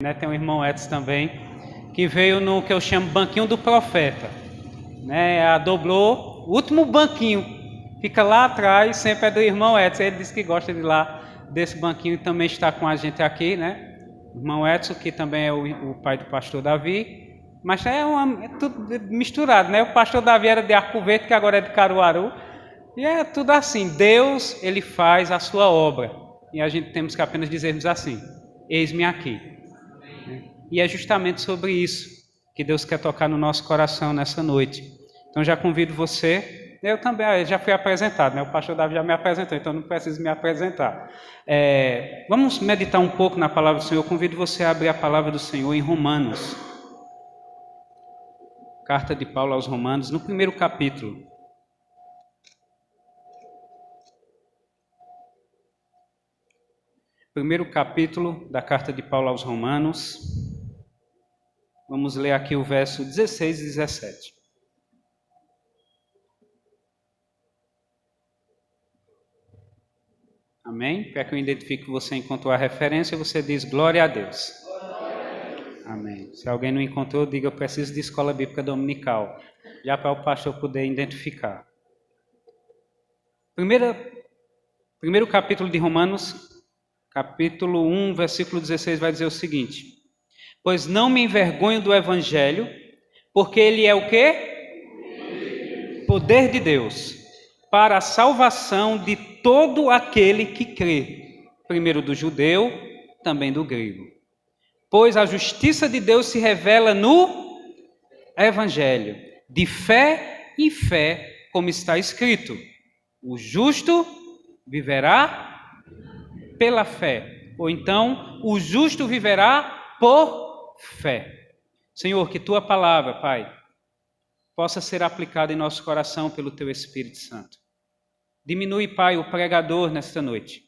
Né? Tem um irmão Edson também, que veio no que eu chamo banquinho do profeta. Né? Dobrou o último banquinho, fica lá atrás, sempre é do irmão Edson. Ele disse que gosta de lá desse banquinho e também está com a gente aqui, né? O irmão Edson, que também é o pai do pastor Davi. Mas é tudo misturado, né? O pastor Davi era de Arco Verde, que agora é de Caruaru. E é tudo assim, Deus, ele faz a sua obra. E a gente temos que apenas dizermos assim, eis-me aqui. E é justamente sobre isso que Deus quer tocar no nosso coração nessa noite. Então já convido você, eu também já fui apresentado, né? O pastor Davi já me apresentou, então não preciso me apresentar. Vamos meditar um pouco na palavra do Senhor. Eu convido você a abrir a palavra do Senhor em Romanos. Carta de Paulo aos Romanos, no primeiro capítulo. Primeiro capítulo da carta de Paulo aos Romanos. Vamos ler aqui o verso 16 e 17. Amém? Quer que eu identifique que você encontrou a referência, você diz glória a Deus. Amém. Se alguém não encontrou, diga eu preciso de escola bíblica dominical, já para o pastor poder identificar. Primeiro capítulo de Romanos, capítulo 1, versículo 16, vai dizer o seguinte: pois não me envergonho do evangelho, porque ele é o quê? Poder de Deus, para a salvação de todo aquele que crê, primeiro do judeu, também do grego. Pois a justiça de Deus se revela no evangelho, de fé em fé, como está escrito: o justo viverá pela fé. Ou então, o justo viverá por fé. Senhor, que tua palavra, Pai, possa ser aplicada em nosso coração pelo teu Espírito Santo. Diminui, Pai, o pregador nesta noite,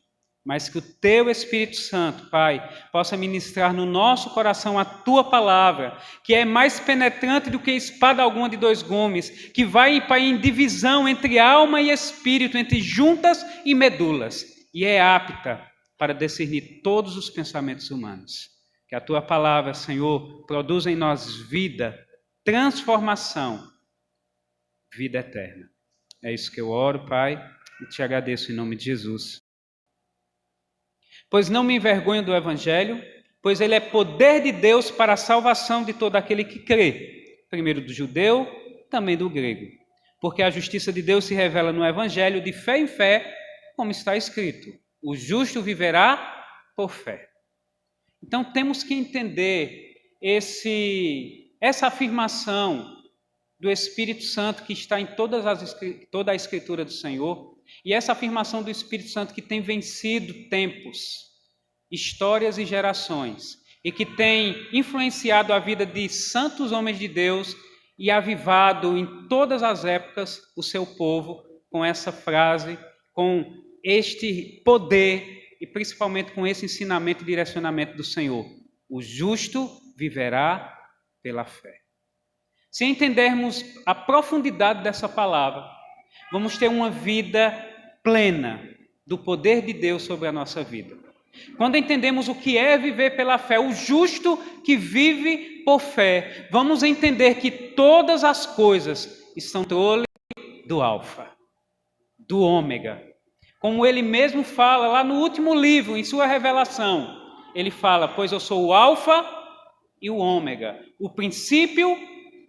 mas que o teu Espírito Santo, Pai, possa ministrar no nosso coração a tua palavra, que é mais penetrante do que espada alguma de dois gumes, que vai, Pai, em divisão entre alma e espírito, entre juntas e medulas, e é apta para discernir todos os pensamentos humanos. Que a tua palavra, Senhor, produza em nós vida, transformação, vida eterna. É isso que eu oro, Pai, e te agradeço em nome de Jesus. Pois não me envergonho do evangelho, pois ele é poder de Deus para a salvação de todo aquele que crê, primeiro do judeu, também do grego. Porque a justiça de Deus se revela no evangelho de fé em fé, como está escrito: o justo viverá por fé. Então temos que entender essa afirmação do Espírito Santo que está em toda a Escritura do Senhor, e essa afirmação do Espírito Santo que tem vencido tempos, histórias e gerações, e que tem influenciado a vida de santos homens de Deus e avivado em todas as épocas o seu povo com essa frase, com este poder e principalmente com esse ensinamento e direcionamento do Senhor: o justo viverá pela fé. Se entendermos a profundidade dessa palavra, vamos ter uma vida plena do poder de Deus sobre a nossa vida. Quando entendemos o que é viver pela fé, o justo que vive por fé, vamos entender que todas as coisas estão no controle do Alfa, do Ômega. Como ele mesmo fala lá no último livro, em sua revelação, ele fala: pois eu sou o Alfa e o Ômega, o princípio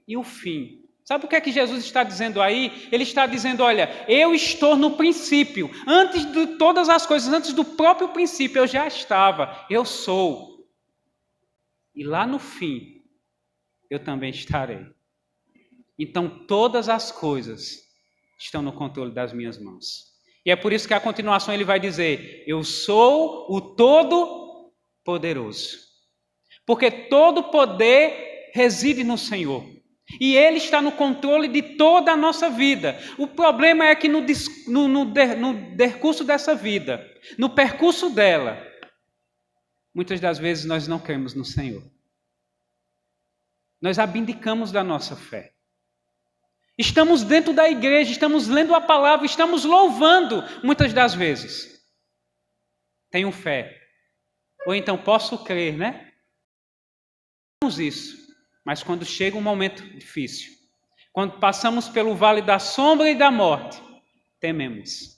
e o fim. Sabe o que é que Jesus está dizendo aí? Ele está dizendo: olha, eu estou no princípio, antes de todas as coisas, antes do próprio princípio, eu já estava, eu sou. E lá no fim, eu também estarei. Então todas as coisas estão no controle das minhas mãos. E é por isso que a continuação ele vai dizer: eu sou o Todo-Poderoso. Porque todo poder reside no Senhor. E Ele está no controle de toda a nossa vida. O problema é que no decurso dessa vida, no percurso dela, muitas das vezes nós não cremos no Senhor. Nós abdicamos da nossa fé. Estamos dentro da igreja, estamos lendo a palavra, estamos louvando muitas das vezes. Tenho fé. Ou então posso crer, né? isso, mas quando chega um momento difícil, quando passamos pelo vale da sombra e da morte, tememos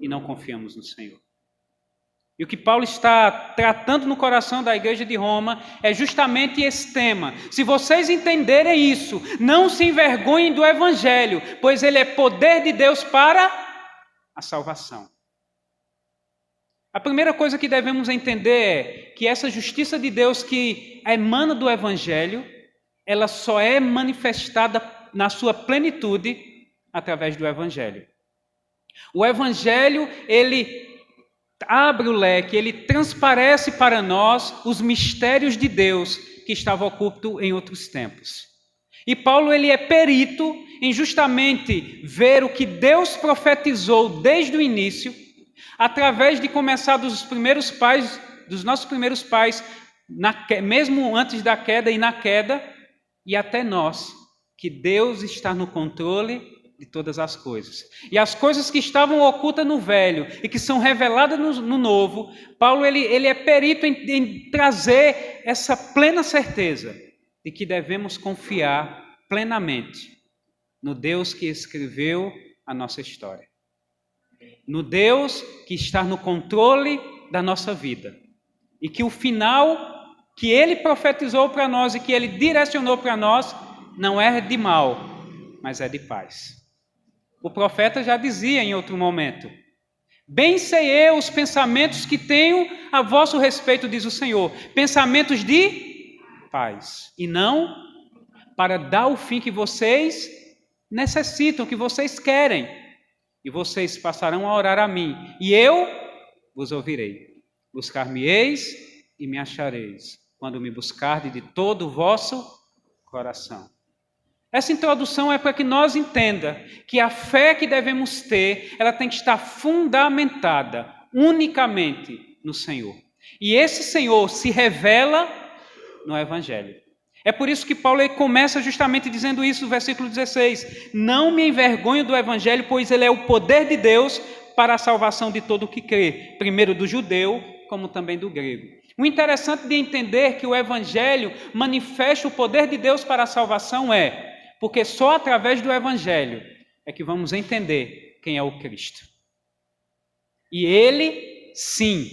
e não confiamos no Senhor. E o que Paulo está tratando no coração da igreja de Roma é justamente esse tema. Se vocês entenderem isso, não se envergonhem do Evangelho, pois ele é poder de Deus para a salvação. A primeira coisa que devemos entender é que essa justiça de Deus que emana do Evangelho, ela só é manifestada na sua plenitude através do Evangelho. O Evangelho, ele abre o leque, ele transparece para nós os mistérios de Deus que estavam ocultos em outros tempos. E Paulo, ele é perito em justamente ver o que Deus profetizou desde o início, através de começar dos nossos primeiros pais, mesmo antes da queda e na queda, e até nós, que Deus está no controle de todas as coisas. E as coisas que estavam ocultas no velho e que são reveladas no novo, Paulo ele é perito em trazer essa plena certeza de que devemos confiar plenamente no Deus que escreveu a nossa história. No Deus que está no controle da nossa vida. E que o final que ele profetizou para nós e que ele direcionou para nós não é de mal, mas é de paz. O profeta já dizia em outro momento: bem sei eu os pensamentos que tenho a vosso respeito, diz o Senhor, pensamentos de paz, e não para dar o fim que vocês necessitam, que vocês querem. E vocês passarão a orar a mim, e eu vos ouvirei. Buscar-me-eis e me achareis, quando me buscardes de todo o vosso coração. Essa introdução é para que nós entendamos que a fé que devemos ter, ela tem que estar fundamentada unicamente no Senhor. E esse Senhor se revela no Evangelho. É por isso que Paulo começa justamente dizendo isso no versículo 16. Não me envergonho do Evangelho, pois ele é o poder de Deus para a salvação de todo o que crê, primeiro do judeu, como também do grego. O interessante de entender que o Evangelho manifesta o poder de Deus para a salvação porque só através do Evangelho é que vamos entender quem é o Cristo. E ele, sim,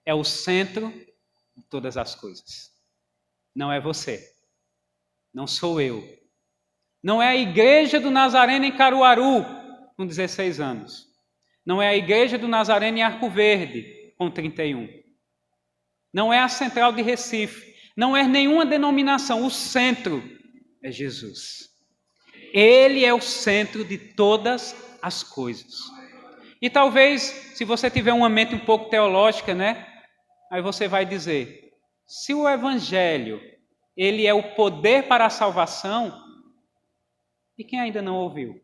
é o centro de todas as coisas. Não é você, não sou eu. Não é a igreja do Nazareno em Caruaru, com 16 anos. Não é a igreja do Nazareno em Arco Verde, com 31. Não é a central de Recife. Não é nenhuma denominação. O centro é Jesus. Ele é o centro de todas as coisas. E talvez, se você tiver uma mente um pouco teológica, aí você vai dizer, se o Evangelho, ele é o poder para a salvação, e quem ainda não ouviu?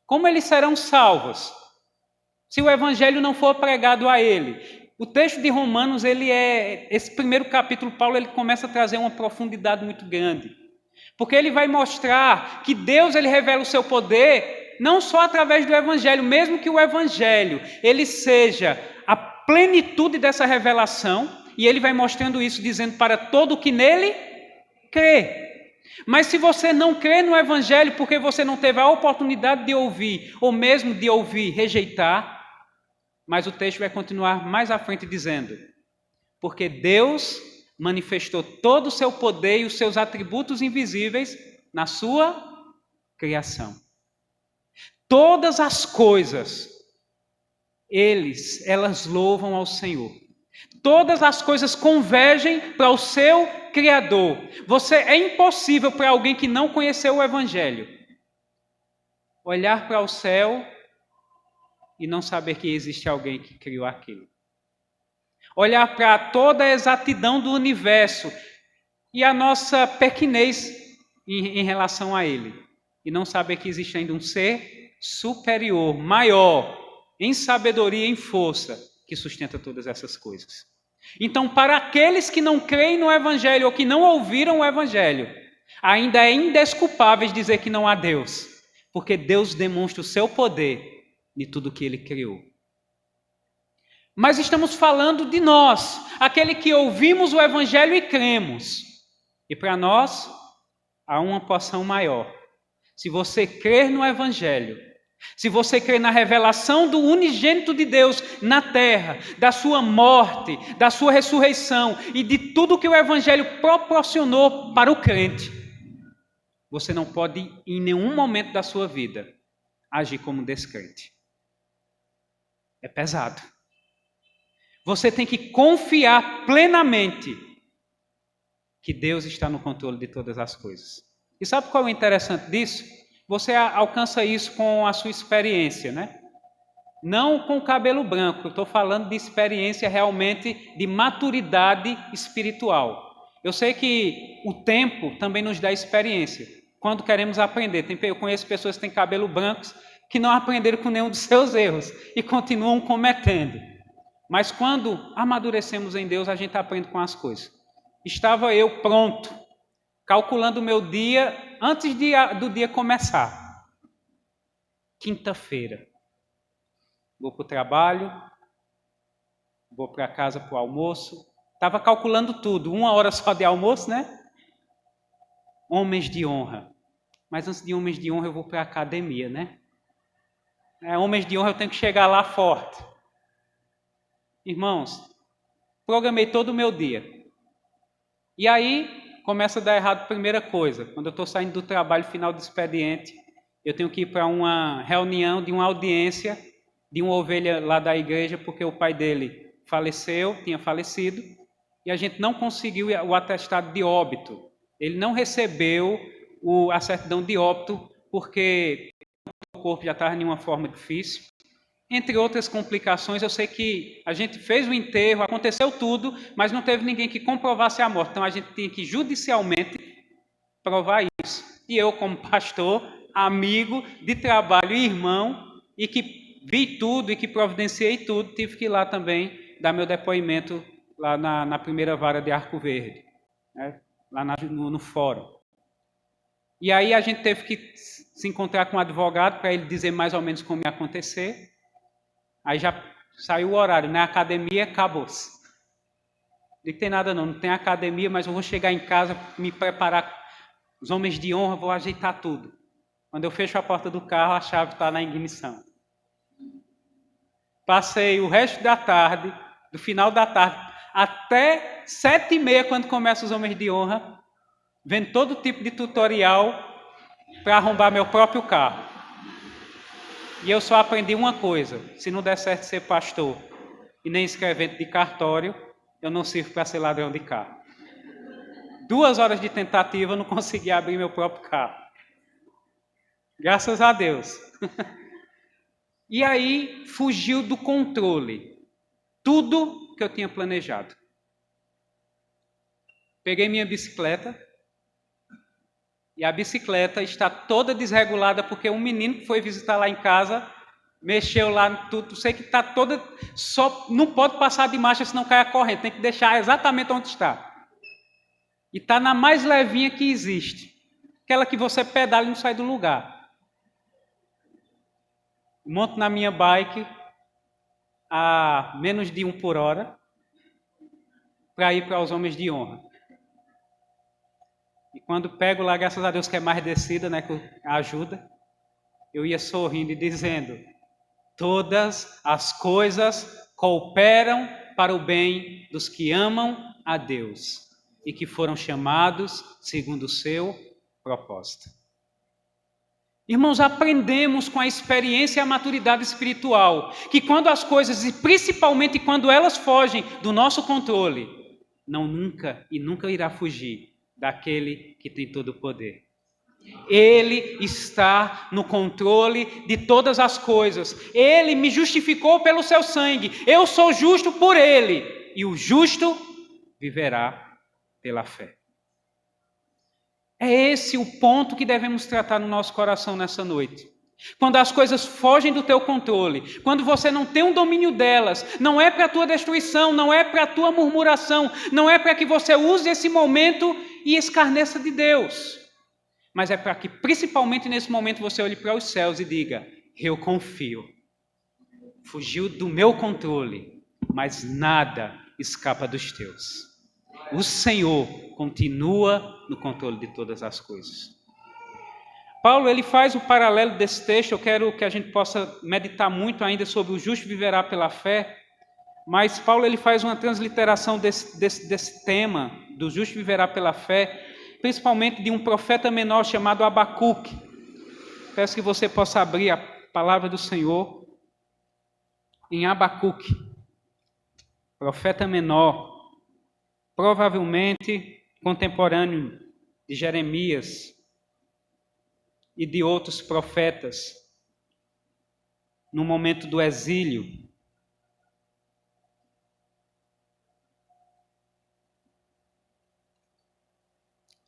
Como eles serão salvos se o Evangelho não for pregado a ele? O texto de Romanos, esse primeiro capítulo, Paulo ele começa a trazer uma profundidade muito grande. Porque ele vai mostrar que Deus ele revela o seu poder não só através do Evangelho, mesmo que o Evangelho ele seja a plenitude dessa revelação, e ele vai mostrando isso, dizendo para todo o que nele crê. Mas se você não crê no Evangelho porque você não teve a oportunidade de ouvir, ou mesmo de ouvir, rejeitar, mas o texto vai continuar mais à frente dizendo, porque Deus manifestou todo o seu poder e os seus atributos invisíveis na sua criação. Todas as coisas, elas louvam ao Senhor. Todas as coisas convergem para o seu Criador. É impossível para alguém que não conheceu o Evangelho olhar para o céu e não saber que existe alguém que criou aquilo. Olhar para toda a exatidão do universo e a nossa pequenez em relação a ele e não saber que existe ainda um ser superior, maior, em sabedoria e em força, que sustenta todas essas coisas. Então, para aqueles que não creem no Evangelho ou que não ouviram o Evangelho, ainda é indesculpável dizer que não há Deus, porque Deus demonstra o seu poder de tudo que ele criou. Mas estamos falando de nós, aquele que ouvimos o Evangelho e cremos. E para nós, há uma porção maior. Se você crer no Evangelho, se você crer na revelação do unigênito de Deus na terra, da sua morte, da sua ressurreição e de tudo que o Evangelho proporcionou para o crente, você não pode, em nenhum momento da sua vida, agir como descrente. É pesado. Você tem que confiar plenamente que Deus está no controle de todas as coisas. E sabe qual é o interessante disso? Você alcança isso com a sua experiência, né? Não com o cabelo branco, eu estou falando de experiência realmente de maturidade espiritual. Eu sei que o tempo também nos dá experiência, quando queremos aprender. Eu conheço pessoas que têm cabelo brancos que não aprenderam com nenhum dos seus erros e continuam cometendo. Mas quando amadurecemos em Deus, a gente aprende com as coisas. Estava eu pronto, calculando o meu dia antes do dia começar. Quinta-feira. Vou para o trabalho, vou para casa para o almoço. Estava calculando tudo, 1 hora só de almoço, né? Homens de honra. Mas antes de homens de honra, eu vou para a academia, né? Homens de honra, eu tenho que chegar lá forte. Irmãos, programei todo o meu dia. E aí, começa a dar errado a primeira coisa. Quando eu estou saindo do trabalho, final do expediente, eu tenho que ir para uma reunião de uma audiência de uma ovelha lá da igreja, porque o pai dele tinha falecido, e a gente não conseguiu o atestado de óbito. Ele não recebeu a certidão de óbito, porque o corpo já estava em uma forma difícil. Entre outras complicações, eu sei que a gente fez o enterro, aconteceu tudo, mas não teve ninguém que comprovasse a morte. Então, a gente tinha que judicialmente provar isso. E eu, como pastor, amigo de trabalho e irmão, e que vi tudo e que providenciei tudo, tive que ir lá também dar meu depoimento lá na primeira vara de Arco Verde, né? Lá no fórum. E aí a gente teve que se encontrar com um advogado para ele dizer mais ou menos como ia acontecer. Aí já saiu o horário, né? Academia, acabou-se. Não tem nada não tem academia, mas eu vou chegar em casa, me preparar, os homens de honra, vou ajeitar tudo. Quando eu fecho a porta do carro, a chave está na ignição. Passei o resto da tarde, do final da tarde, até 7h30, quando começam os homens de honra, vendo todo tipo de tutorial para arrombar meu próprio carro. E eu só aprendi uma coisa: se não der certo ser pastor e nem escrevente de cartório, eu não sirvo para ser ladrão de carro. 2 horas de tentativa, eu não consegui abrir meu próprio carro. Graças a Deus. E aí fugiu do controle tudo que eu tinha planejado. Peguei minha bicicleta, e a bicicleta está toda desregulada porque um menino que foi visitar lá em casa mexeu lá em tudo. Sei que está toda, só não pode passar de marcha senão cai a corrente, tem que deixar exatamente onde está. E está na mais levinha que existe, aquela que você pedala e não sai do lugar. Monto na minha bike a menos de 1 por hora para ir para os homens de honra. E quando pego lá, graças a Deus que é mais descida, né, que ajuda, eu ia sorrindo e dizendo: todas as coisas cooperam para o bem dos que amam a Deus e que foram chamados segundo o seu propósito. Irmãos, aprendemos com a experiência e a maturidade espiritual que quando as coisas, e principalmente quando elas fogem do nosso controle, nunca irá fugir daquele que tem todo o poder. Ele está no controle de todas as coisas. Ele me justificou pelo seu sangue. Eu sou justo por ele. E o justo viverá pela fé. É esse o ponto que devemos tratar no nosso coração nessa noite. Quando as coisas fogem do teu controle, quando você não tem um domínio delas, não é para a tua destruição, não é para a tua murmuração, não é para que você use esse momento e escarneça de Deus, mas é para que principalmente nesse momento você olhe para os céus e diga: eu confio, fugiu do meu controle, mas nada escapa dos teus. O Senhor continua no controle de todas as coisas. Paulo, ele faz o paralelo desse texto. Eu quero que a gente possa meditar muito ainda sobre o justo viverá pela fé, mas Paulo, ele faz uma transliteração desse tema, do justo viverá pela fé, principalmente de um profeta menor chamado Abacuque. Peço que você possa abrir a palavra do Senhor em Abacuque, profeta menor, provavelmente contemporâneo de Jeremias e de outros profetas, no momento do exílio.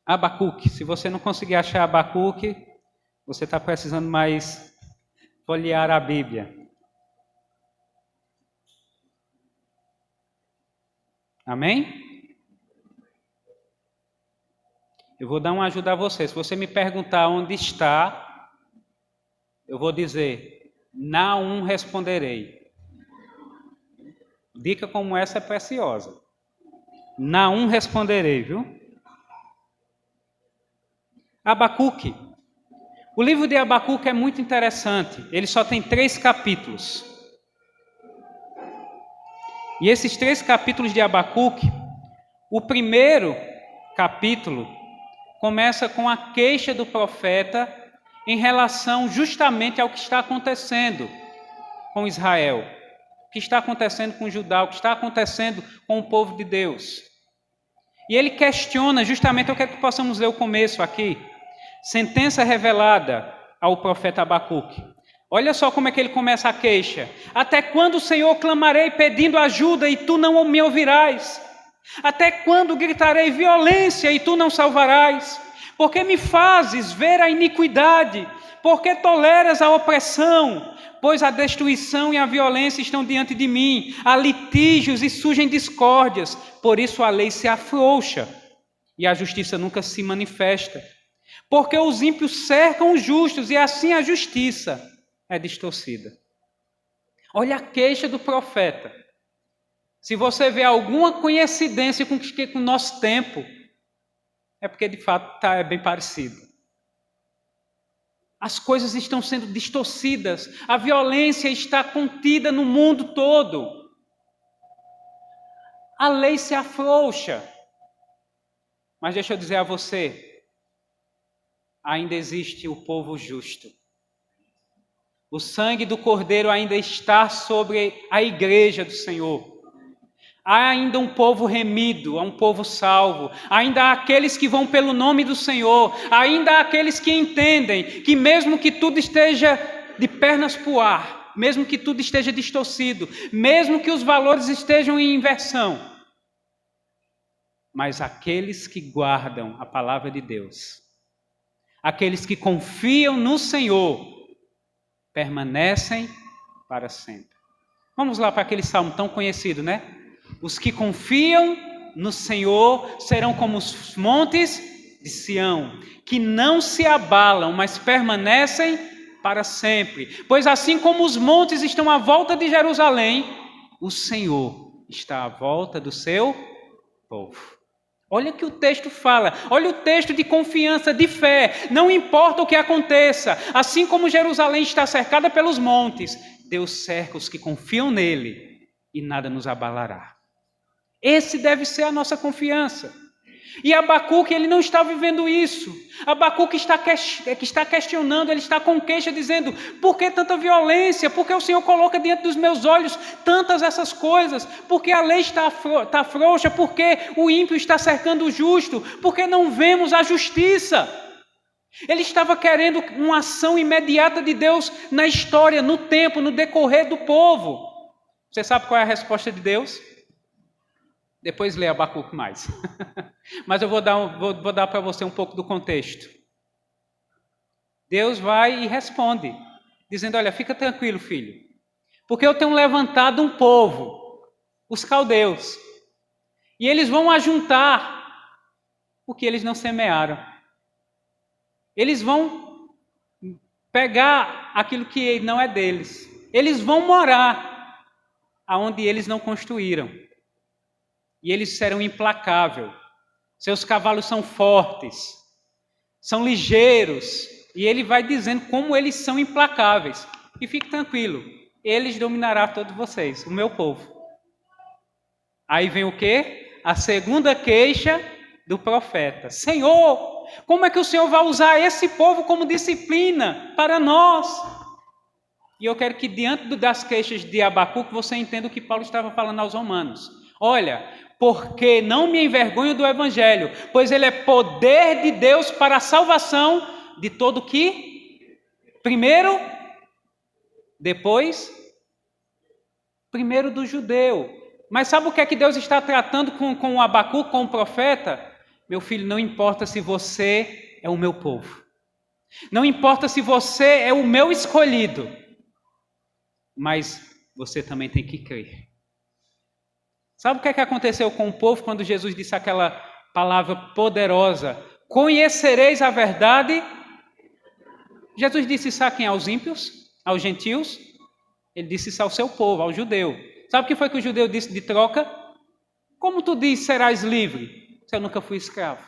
Abacuque, se você não conseguir achar Abacuque, você está precisando mais folhear a Bíblia. Amém? Eu vou dar uma ajuda a você. Se você me perguntar onde está, eu vou dizer, Naum responderei. Dica como essa é preciosa. Naum responderei, viu? Abacuque. O livro de Abacuque é muito interessante. Ele só tem 3 capítulos. E esses 3 capítulos de Abacuque, o primeiro capítulo começa com a queixa do profeta em relação justamente ao que está acontecendo com Israel, o que está acontecendo com Judá, o que está acontecendo com o povo de Deus. E ele questiona justamente, eu quero que possamos ler o começo aqui, sentença revelada ao profeta Abacuque. Olha só como é que ele começa a queixa. Até quando, Senhor, clamarei pedindo ajuda e tu não me ouvirás? Até quando gritarei violência e tu não salvarás? Porque me fazes ver a iniquidade? Porque toleras a opressão? Pois a destruição e a violência estão diante de mim. Há litígios e surgem discórdias. Por isso a lei se afrouxa e a justiça nunca se manifesta. Porque os ímpios cercam os justos e assim a justiça é distorcida. Olha a queixa do profeta. Se você vê alguma coincidência com o nosso tempo, é porque de fato é bem parecido. As coisas estão sendo distorcidas, a violência está contida no mundo todo. A lei se afrouxa. Mas deixa eu dizer a você, ainda existe o povo justo. O sangue do Cordeiro ainda está sobre a igreja do Senhor. Há ainda um povo remido, há um povo salvo. Ainda há aqueles que vão pelo nome do Senhor. Ainda há aqueles que entendem que mesmo que tudo esteja de pernas para o ar, mesmo que tudo esteja distorcido, mesmo que os valores estejam em inversão, mas aqueles que guardam a palavra de Deus, aqueles que confiam no Senhor, permanecem para sempre. Vamos lá para aquele salmo tão conhecido, né? Os que confiam no Senhor serão como os montes de Sião, que não se abalam, mas permanecem para sempre. Pois assim como os montes estão à volta de Jerusalém, o Senhor está à volta do seu povo. Olha o que o texto fala, olha o texto de confiança, de fé, não importa o que aconteça, assim como Jerusalém está cercada pelos montes, Deus cerca os que confiam nele e nada nos abalará. Esse deve ser a nossa confiança. E Abacuque, ele não está vivendo isso. Abacuque está questionando, ele está com queixa, dizendo, por que tanta violência? Por que o Senhor coloca diante dos meus olhos tantas essas coisas? Por que a lei está frouxa? Por que o ímpio está cercando o justo? Por que não vemos a justiça? Ele estava querendo uma ação imediata de Deus na história, no tempo, no decorrer do povo. Você sabe qual é a resposta de Deus? Depois lê Abacuque mais. Mas eu vou dar para você um pouco do contexto. Deus vai e responde, dizendo, olha, fica tranquilo, filho, porque eu tenho levantado um povo, os caldeus, e eles vão ajuntar o que eles não semearam. Eles vão pegar aquilo que não é deles. Eles vão morar aonde eles não construíram. E eles serão implacáveis. Seus cavalos são fortes, são ligeiros. E ele vai dizendo como eles são implacáveis. E fique tranquilo, eles dominarão todos vocês, o meu povo. Aí vem o quê? A segunda queixa do profeta. Senhor, como é que o Senhor vai usar esse povo como disciplina para nós? E eu quero que diante das queixas de Abacuque você entenda o que Paulo estava falando aos romanos. Olha, porque não me envergonho do evangelho, pois ele é poder de Deus para a salvação de todo que? Primeiro, depois, primeiro do judeu. Mas sabe o que é que Deus está tratando com o Abacuque, com o profeta? Meu filho, não importa se você é o meu povo. Não importa se você é o meu escolhido. Mas você também tem que crer. Sabe o que é que aconteceu com o povo quando Jesus disse aquela palavra poderosa? Conhecereis a verdade. Jesus disse isso a quem? Aos ímpios? Aos gentios? Ele disse isso ao seu povo, ao judeu. Sabe o que foi que o judeu disse de troca? Como tu diz serás livre, se eu nunca fui escravo?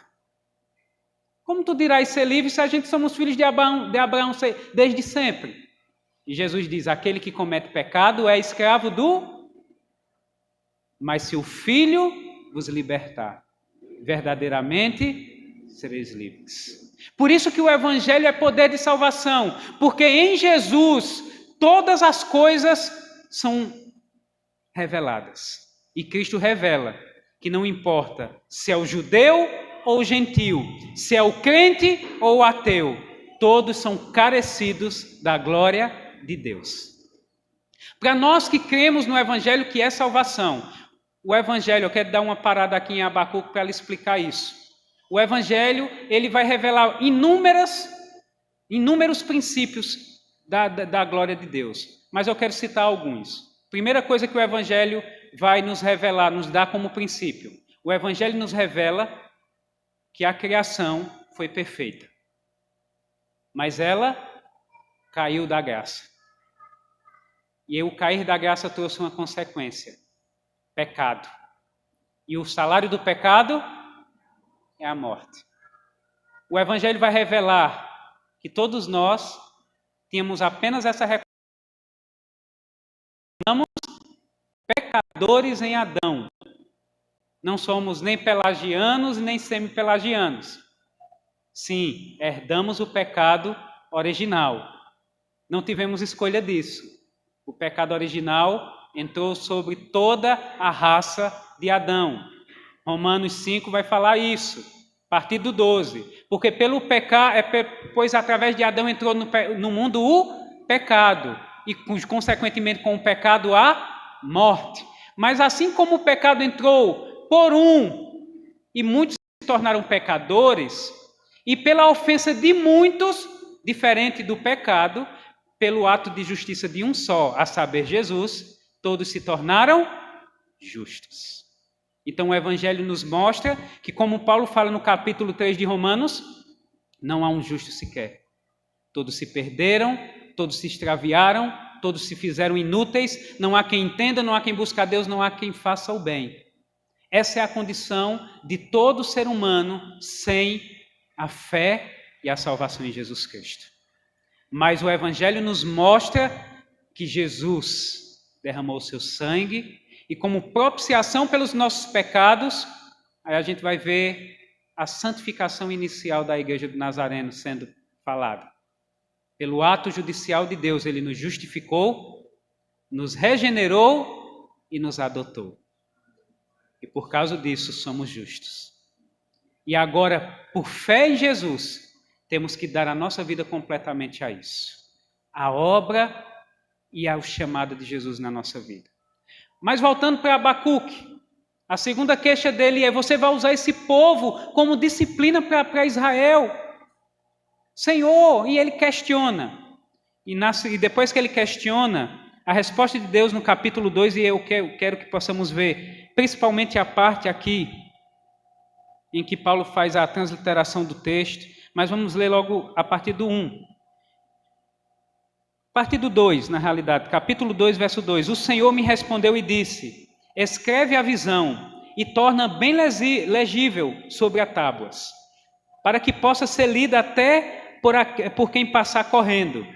Como tu dirás ser livre se a gente somos filhos de Abraão desde sempre? E Jesus diz, aquele que comete pecado é escravo do... Mas se o Filho vos libertar, verdadeiramente sereis livres. Por isso que o Evangelho é poder de salvação, porque em Jesus todas as coisas são reveladas. E Cristo revela que não importa se é o judeu ou o gentio, se é o crente ou o ateu, todos são carecidos da glória de Deus. Para nós que cremos no Evangelho que é salvação, o Evangelho, eu quero dar uma parada aqui em Abacuque para explicar isso. O Evangelho, ele vai revelar inúmeros princípios da glória de Deus. Mas eu quero citar alguns. Primeira coisa que o Evangelho vai nos revelar, nos dá como princípio. O Evangelho nos revela que a criação foi perfeita. Mas ela caiu da graça. E o cair da graça trouxe uma consequência. Pecado. E o salário do pecado é a morte. O Evangelho vai revelar que todos nós tínhamos apenas essa recompensa. Somos pecadores em Adão. Não somos nem pelagianos nem semi-pelagianos. Sim, herdamos o pecado original. Não tivemos escolha disso. O pecado original entrou sobre toda a raça de Adão. Romanos 5 vai falar isso, a partir do 12. Porque pelo pecado, pois através de Adão entrou no mundo o pecado, e consequentemente com o pecado a morte. Mas assim como o pecado entrou por um, e muitos se tornaram pecadores, e pela ofensa de muitos, diferente do pecado, pelo ato de justiça de um só, a saber, Jesus, todos se tornaram justos. Então o Evangelho nos mostra que, como Paulo fala no capítulo 3 de Romanos, não há um justo sequer. Todos se perderam, todos se extraviaram, todos se fizeram inúteis, não há quem entenda, não há quem busque a Deus, não há quem faça o bem. Essa é a condição de todo ser humano sem a fé e a salvação em Jesus Cristo. Mas o Evangelho nos mostra que Jesus derramou o seu sangue, e como propiciação pelos nossos pecados, aí a gente vai ver a santificação inicial da Igreja do Nazareno sendo falada. Pelo ato judicial de Deus, ele nos justificou, nos regenerou e nos adotou. E por causa disso somos justos. E agora, por fé em Jesus, temos que dar a nossa vida completamente a isso. A obra e ao chamado de Jesus na nossa vida. Mas voltando para Abacuque, a segunda queixa dele é: você vai usar esse povo como disciplina para Israel? Senhor, e ele questiona. E depois que ele questiona, a resposta de Deus no capítulo 2, e eu quero que possamos ver, principalmente a parte aqui, em que Paulo faz a transliteração do texto, mas vamos ler logo a partir do 1. partir do 2, na realidade, capítulo 2, verso 2. O Senhor me respondeu e disse: escreve a visão e torna bem legível sobre as tábuas, para que possa ser lida até por quem passar correndo,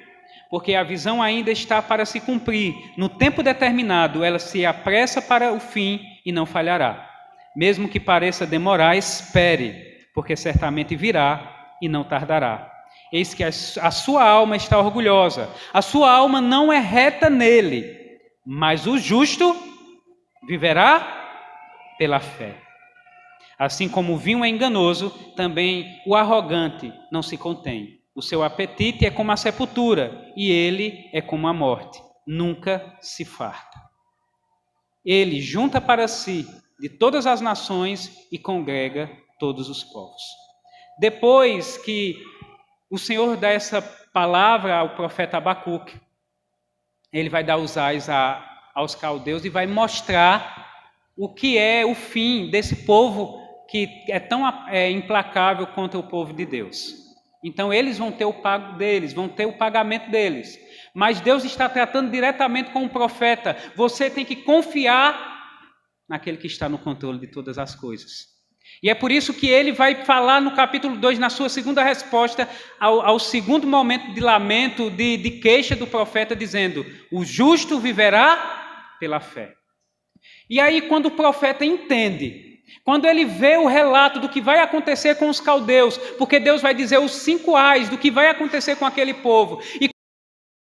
porque a visão ainda está para se cumprir. No tempo determinado, ela se apressa para o fim e não falhará. Mesmo que pareça demorar, espere, porque certamente virá e não tardará. Eis que a sua alma está orgulhosa, a sua alma não é reta nele, mas o justo viverá pela fé. Assim como o vinho é enganoso, também o arrogante não se contém. O seu apetite é como a sepultura, e ele é como a morte, nunca se farta. Ele junta para si de todas as nações e congrega todos os povos. Depois que o Senhor dá essa palavra ao profeta Abacuque, ele vai dar os ais aos caldeus e vai mostrar o que é o fim desse povo que é tão implacável quanto o povo de Deus. Então eles vão ter o pago deles, vão ter o pagamento deles. Mas Deus está tratando diretamente com o profeta. Você tem que confiar naquele que está no controle de todas as coisas. E é por isso que ele vai falar no capítulo 2, na sua segunda resposta, ao segundo momento de lamento, de queixa do profeta, dizendo: o justo viverá pela fé. E aí, quando o profeta entende, quando ele vê o relato do que vai acontecer com os caldeus, porque Deus vai dizer os 5 ais do que vai acontecer com aquele povo, e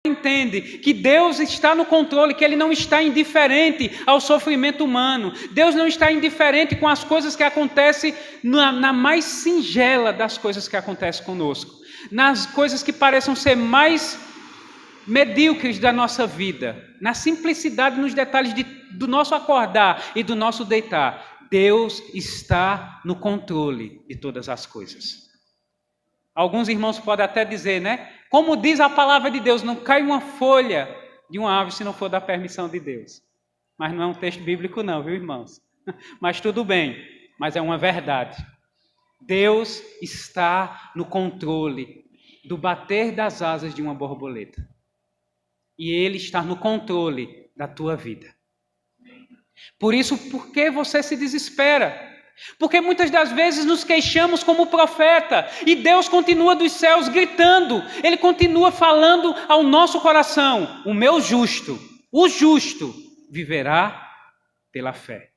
entende que Deus está no controle, que Ele não está indiferente ao sofrimento humano. Deus não está indiferente com as coisas que acontecem na mais singela das coisas que acontecem conosco, nas coisas que parecem ser mais medíocres da nossa vida, na simplicidade, nos detalhes do nosso acordar e do nosso deitar. Deus está no controle de todas as coisas. Alguns irmãos podem até dizer, né? Como diz a palavra de Deus, não cai uma folha de uma árvore se não for da permissão de Deus. Mas não é um texto bíblico não, viu, irmãos? Mas tudo bem, mas é uma verdade. Deus está no controle do bater das asas de uma borboleta. E Ele está no controle da tua vida. Por isso, por que você se desespera? Porque muitas das vezes nos queixamos como profeta e Deus continua dos céus gritando, Ele continua falando ao nosso coração: o meu justo, o justo viverá pela fé.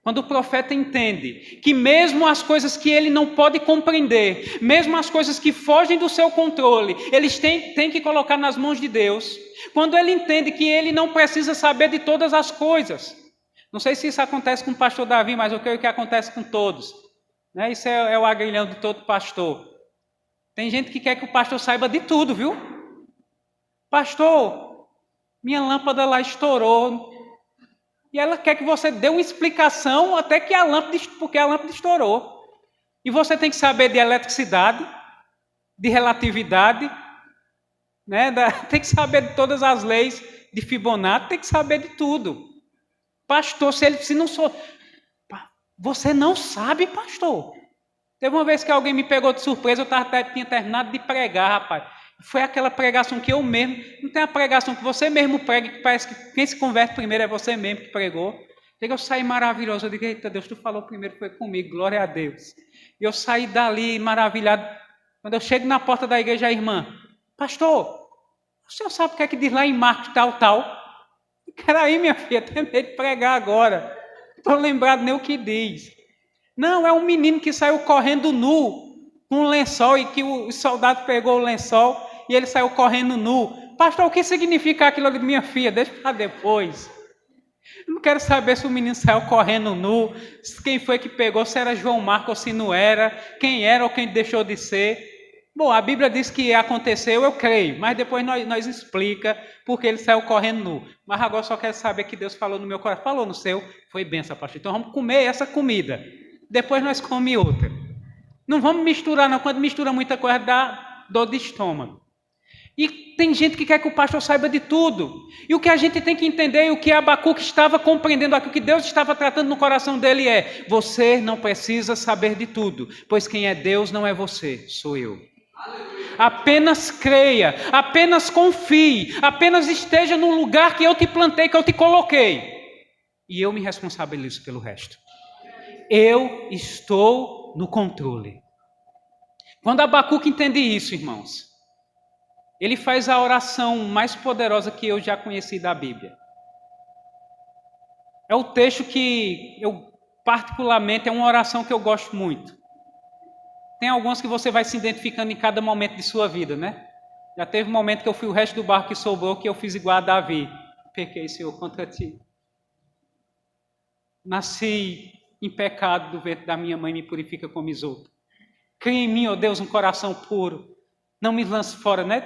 Quando o profeta entende que mesmo as coisas que ele não pode compreender, mesmo as coisas que fogem do seu controle, eles têm que colocar nas mãos de Deus. Quando ele entende que ele não precisa saber de todas as coisas. Não sei se isso acontece com o pastor Davi, mas eu creio que acontece com todos. Né? Isso é o agrilhão de todo pastor. Tem gente que quer que o pastor saiba de tudo, viu? Pastor, minha lâmpada lá estourou. E ela quer que você dê uma explicação até que porque a lâmpada estourou. E você tem que saber de eletricidade, de relatividade, né? Tem que saber de todas as leis de Fibonacci, tem que saber de tudo. Pastor, se não sou... Você não sabe, pastor. Teve uma vez que alguém me pegou de surpresa, eu tinha terminado de pregar, rapaz. Foi aquela pregação que eu mesmo... Não tem a pregação que você mesmo prega, que parece que quem se converte primeiro é você mesmo que pregou. Eu saí maravilhoso. Eu digo: eita Deus, tu falou primeiro, foi comigo, glória a Deus. E eu saí dali maravilhado. Quando eu chego na porta da igreja, a irmã: pastor, o senhor sabe o que é que diz lá em Marcos tal? Peraí, minha filha, terminei de pregar agora. Não estou lembrado nem o que diz. Não, é um menino que saiu correndo nu, com um lençol, e que o soldado pegou o lençol e ele saiu correndo nu. Pastor, o que significa aquilo? De minha filha? Deixa para depois. Eu não quero saber se o menino saiu correndo nu, quem foi que pegou, se era João Marcos ou se não era, quem era ou quem deixou de ser. Bom, a Bíblia diz que aconteceu, eu creio, mas depois nós explica porque ele saiu correndo nu. Mas agora só quero saber que Deus falou no meu coração, falou no seu, foi bênção, pastor. Então vamos comer essa comida, depois nós comemos outra. Não vamos misturar não, quando mistura muita coisa dá dor de estômago. E tem gente que quer que o pastor saiba de tudo. E o que a gente tem que entender, e o que Abacuque estava compreendendo aqui, o que Deus estava tratando no coração dele é: você não precisa saber de tudo, pois quem é Deus não é você, sou eu. apenas creia, apenas confie, apenas esteja no lugar que eu te plantei, que eu te coloquei. E eu me responsabilizo pelo resto. Eu estou no controle. Quando Abacuque entende isso, irmãos, ele faz a oração mais poderosa que eu já conheci da Bíblia. É o texto que eu, particularmente, é uma oração que eu gosto muito. Tem alguns que você vai se identificando em cada momento de sua vida, né? Já teve um momento que eu fui o resto do barco que sobrou, que eu fiz igual a Davi. Pequei, Senhor, contra ti. Nasci em pecado do ventre da minha mãe, me purifica como isopo. Cria em mim, ó Deus, um coração puro. Não me lance fora, né?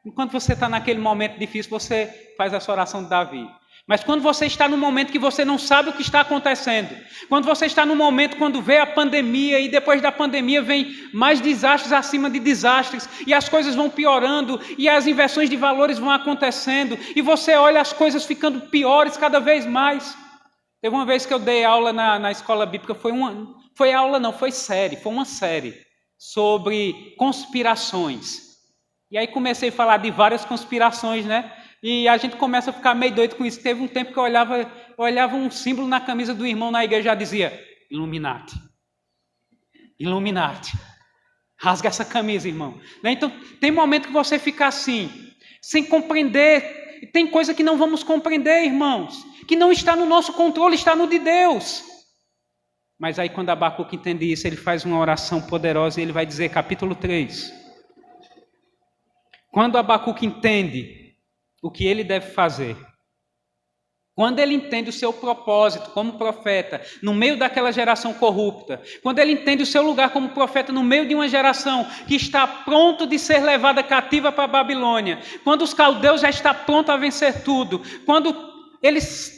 Enquanto você está naquele momento difícil, você faz essa oração de Davi. Mas quando você está num momento que você não sabe o que está acontecendo, quando você está num momento quando vê a pandemia e depois da pandemia vem mais desastres acima de desastres e as coisas vão piorando e as inversões de valores vão acontecendo e você olha as coisas ficando piores cada vez mais. Teve uma vez que eu dei aula na escola bíblica, foi uma série sobre conspirações. E aí comecei a falar de várias conspirações, né? E a gente começa a ficar meio doido com isso. Teve um tempo que eu olhava um símbolo na camisa do irmão na igreja e já dizia, Illuminati. Illuminati. Rasga essa camisa, irmão. Então, tem momento que você fica assim, sem compreender. E tem coisa que não vamos compreender, irmãos. Que não está no nosso controle, está no de Deus. Mas aí quando Abacuque entende isso, ele faz uma oração poderosa e ele vai dizer, capítulo 3. Quando Abacuque entende o que ele deve fazer, quando ele entende o seu propósito como profeta, no meio daquela geração corrupta, quando ele entende o seu lugar como profeta no meio de uma geração que está pronto de ser levada cativa para a Babilônia, quando os caldeus já estão prontos a vencer tudo, quando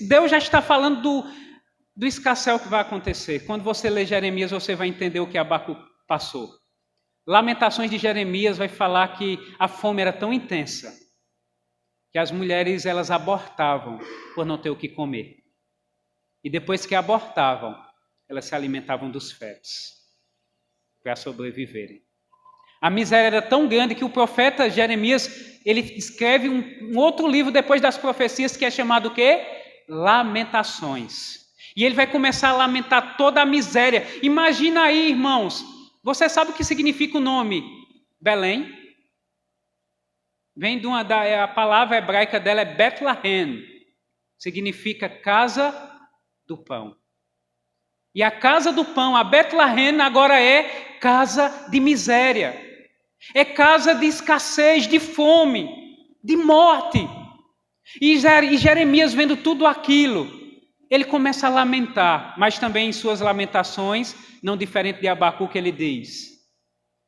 Deus já está falando do escarcéu que vai acontecer. Quando você lê Jeremias, você vai entender o que Abacuque passou. Lamentações de Jeremias vai falar que a fome era tão intensa que as mulheres elas abortavam por não ter o que comer. E depois que abortavam, elas se alimentavam dos fetos para sobreviverem. A miséria era tão grande que o profeta Jeremias, ele escreve um outro livro depois das profecias que é chamado o quê? Lamentações. E ele vai começar a lamentar toda a miséria. Imagina aí, irmãos, você sabe o que significa o nome Belém? Vem a palavra hebraica dela é Betlehem, significa casa do pão. E a casa do pão, a Betlehem, agora é casa de miséria. É casa de escassez, de fome, de morte. E Jeremias vendo tudo aquilo, ele começa a lamentar, mas também em suas lamentações, não diferente de Abacuque, ele diz,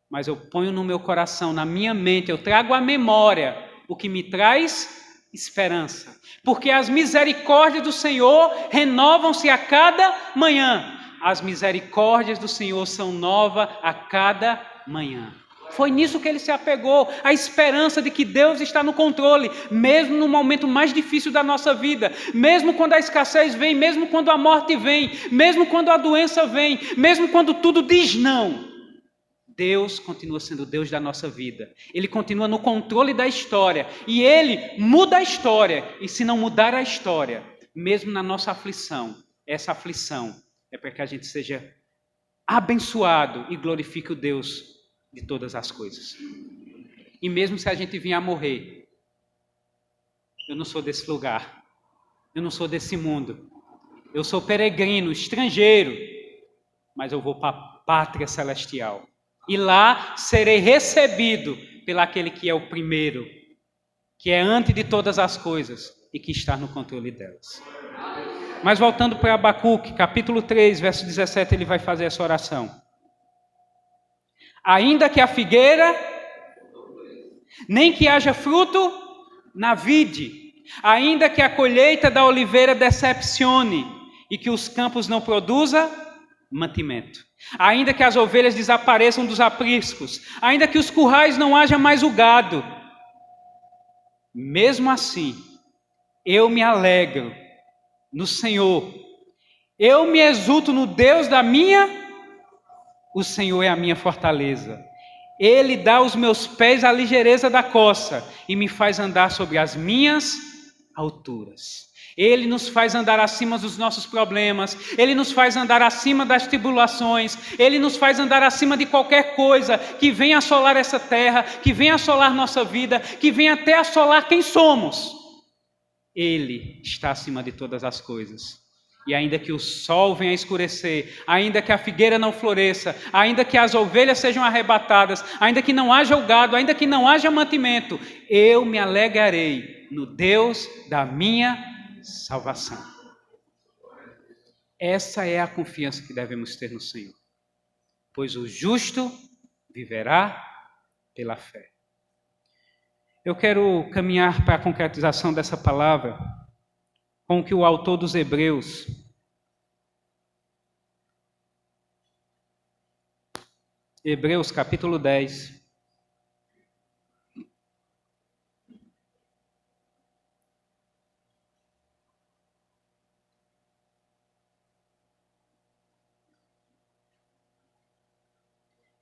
mas eu ponho no meu coração, na minha mente, eu trago à memória o que me traz esperança. Porque as misericórdias do Senhor renovam-se a cada manhã. As misericórdias do Senhor são novas a cada manhã. Foi nisso que ele se apegou, a esperança de que Deus está no controle, mesmo no momento mais difícil da nossa vida, mesmo quando a escassez vem, mesmo quando a morte vem, mesmo quando a doença vem, mesmo quando tudo diz não. Deus continua sendo o Deus da nossa vida. Ele continua no controle da história. E Ele muda a história. E se não mudar a história, mesmo na nossa aflição, essa aflição é para que a gente seja abençoado e glorifique o Deus de todas as coisas. E mesmo se a gente vier a morrer, eu não sou desse lugar. Eu não sou desse mundo. Eu sou peregrino, estrangeiro. Mas eu vou para a pátria celestial. E lá serei recebido pelo aquele que é o primeiro, que é antes de todas as coisas e que está no controle delas. Mas voltando para Abacuque, capítulo 3, verso 17, ele vai fazer essa oração. Ainda que a figueira, nem que haja fruto na vide, ainda que a colheita da oliveira decepcione e que os campos não produzam mantimento. Ainda que as ovelhas desapareçam dos apriscos, ainda que os currais não haja mais o gado, mesmo assim, eu me alegro no Senhor, eu me exulto no Deus da minha, o Senhor é a minha fortaleza, Ele dá aos meus pés a ligeireza da coça e me faz andar sobre as minhas alturas. Ele nos faz andar acima dos nossos problemas, Ele nos faz andar acima das tribulações, Ele nos faz andar acima de qualquer coisa que venha assolar essa terra, que venha assolar nossa vida, que venha até assolar quem somos. Ele está acima de todas as coisas. E ainda que o sol venha a escurecer, ainda que a figueira não floresça, ainda que as ovelhas sejam arrebatadas, ainda que não haja o gado, ainda que não haja mantimento, eu me alegrarei no Deus da minha salvação. Essa é a confiança que devemos ter no Senhor. Pois o justo viverá pela fé. Eu quero caminhar para a concretização dessa palavra com o que o autor dos Hebreus Hebreus capítulo 10.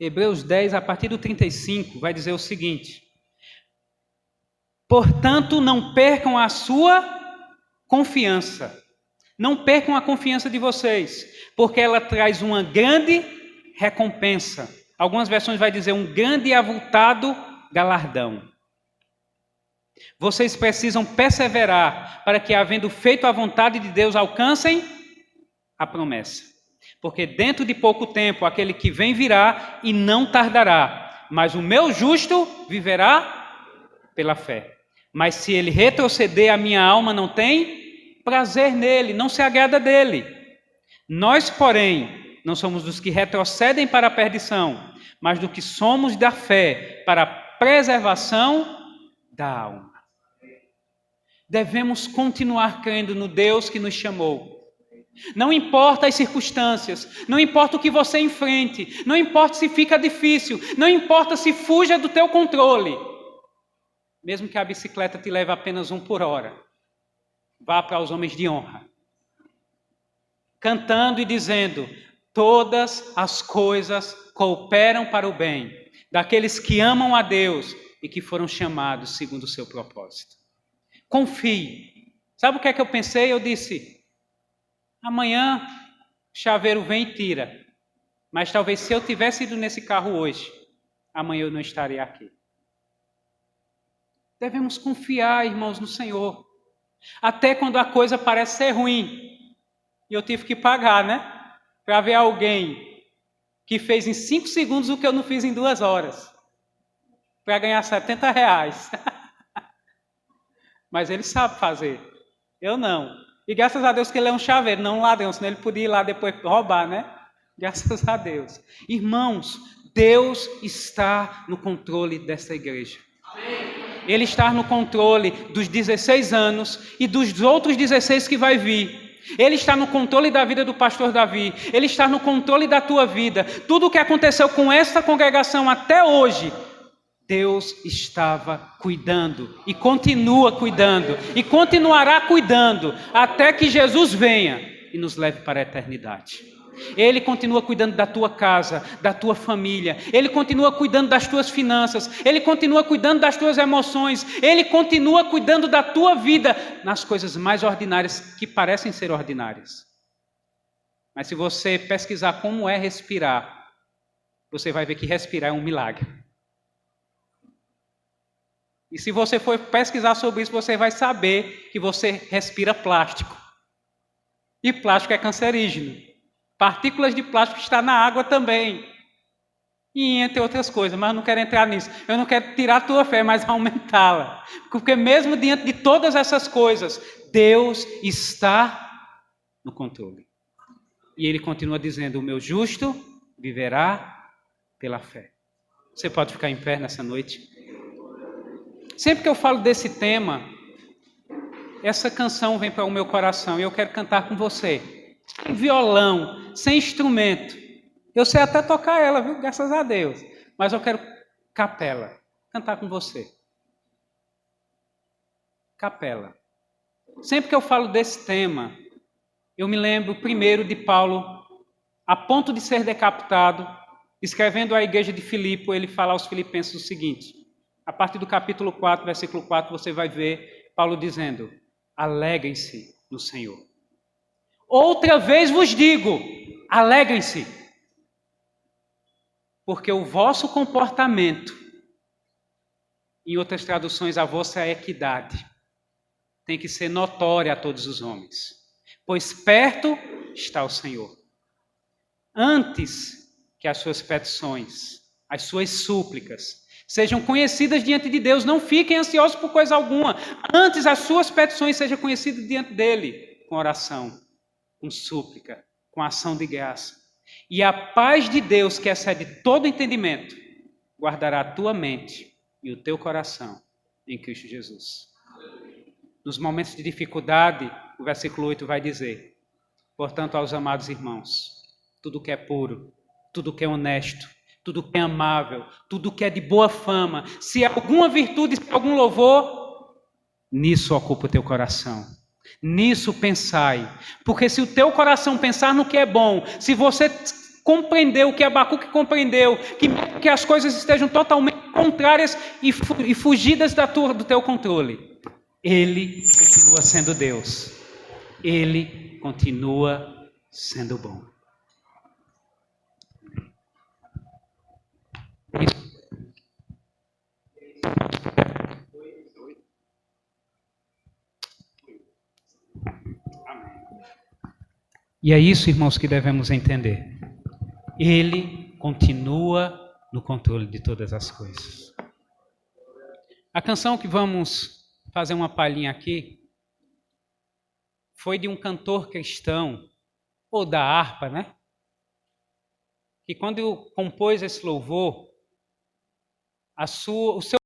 Hebreus 10, a partir do 35, vai dizer o seguinte: portanto, não percam a sua confiança. Não percam a confiança de vocês, porque ela traz uma grande recompensa. Algumas versões vai dizer um grande e avultado galardão. Vocês precisam perseverar para que, havendo feito a vontade de Deus, alcancem a promessa. Porque dentro de pouco tempo aquele que vem virá e não tardará, mas o meu justo viverá pela fé. Mas se ele retroceder, a minha alma não tem prazer nele, não se agrada dele. Nós, porém, não somos dos que retrocedem para a perdição, mas do que somos da fé para a preservação da alma. Devemos continuar crendo no Deus que nos chamou. Não importa as circunstâncias, não importa o que você enfrente, não importa se fica difícil, não importa se fuja do teu controle. Mesmo que a bicicleta te leve apenas 1 por hora, vá para os homens de honra, cantando e dizendo: todas as coisas cooperam para o bem daqueles que amam a Deus e que foram chamados segundo o seu propósito. Confie. Sabe o que é que eu pensei? Eu disse: amanhã o chaveiro vem e tira. Mas talvez se eu tivesse ido nesse carro hoje, amanhã eu não estaria aqui. Devemos confiar, irmãos, no Senhor. Até quando a coisa parece ser ruim. E eu tive que pagar, né? Para ver alguém que fez em 5 segundos o que eu não fiz em 2 horas. Para ganhar R$70. Mas ele sabe fazer. Eu não. E graças a Deus que ele é um chaveiro, não um ladrão, senão ele podia ir lá depois roubar, né? Graças a Deus. Irmãos, Deus está no controle dessa igreja. Amém. Ele está no controle dos 16 anos e dos outros 16 que vai vir. Ele está no controle da vida do pastor Davi. Ele está no controle da tua vida. Tudo o que aconteceu com esta congregação até hoje, Deus estava cuidando e continua cuidando e continuará cuidando até que Jesus venha e nos leve para a eternidade. Ele continua cuidando da tua casa, da tua família. Ele continua cuidando das tuas finanças. Ele continua cuidando das tuas emoções. Ele continua cuidando da tua vida nas coisas mais ordinárias que parecem ser ordinárias. Mas se você pesquisar como é respirar, você vai ver que respirar é um milagre. E se você for pesquisar sobre isso, você vai saber que você respira plástico. E plástico é cancerígeno. Partículas de plástico estão na água também. E entre outras coisas, mas eu não quero entrar nisso. Eu não quero tirar a tua fé, mas aumentá-la. Porque mesmo diante de todas essas coisas, Deus está no controle. E Ele continua dizendo: o meu justo viverá pela fé. Você pode ficar em pé nessa noite? Sempre que eu falo desse tema, essa canção vem para o meu coração e eu quero cantar com você. Sem violão, sem instrumento. Eu sei até tocar ela, viu? Graças a Deus. Mas eu quero capela, cantar com você. Capela. Sempre que eu falo desse tema, eu me lembro primeiro de Paulo, a ponto de ser decapitado, escrevendo à igreja de Filipe, ele fala aos filipenses o seguinte, a partir do capítulo 4, versículo 4, você vai ver Paulo dizendo, alegrem-se no Senhor. Outra vez vos digo, alegrem-se, porque o vosso comportamento, em outras traduções, a vossa equidade, tem que ser notória a todos os homens, pois perto está o Senhor. Antes que as suas petições, as suas súplicas, sejam conhecidas diante de Deus, não fiquem ansiosos por coisa alguma. Antes as suas petições sejam conhecidas diante dele, com oração, com súplica, com ação de graça. E a paz de Deus, que excede todo entendimento, guardará a tua mente e o teu coração em Cristo Jesus. Nos momentos de dificuldade, o versículo 8 vai dizer, portanto, aos amados irmãos, tudo que é puro, tudo que é honesto, tudo que é amável, tudo que é de boa fama, se há alguma virtude, se há algum louvor, nisso ocupa o teu coração. Nisso pensai. Porque se o teu coração pensar no que é bom, se você compreendeu o que Abacuque compreendeu, que as coisas estejam totalmente contrárias e fugidas do teu controle, ele continua sendo Deus. Ele continua sendo bom. E é isso, irmãos, que devemos entender. Ele continua no controle de todas as coisas. A canção que vamos fazer uma palhinha aqui foi de um cantor cristão, ou da harpa, né? Que quando compôs esse louvor, o seu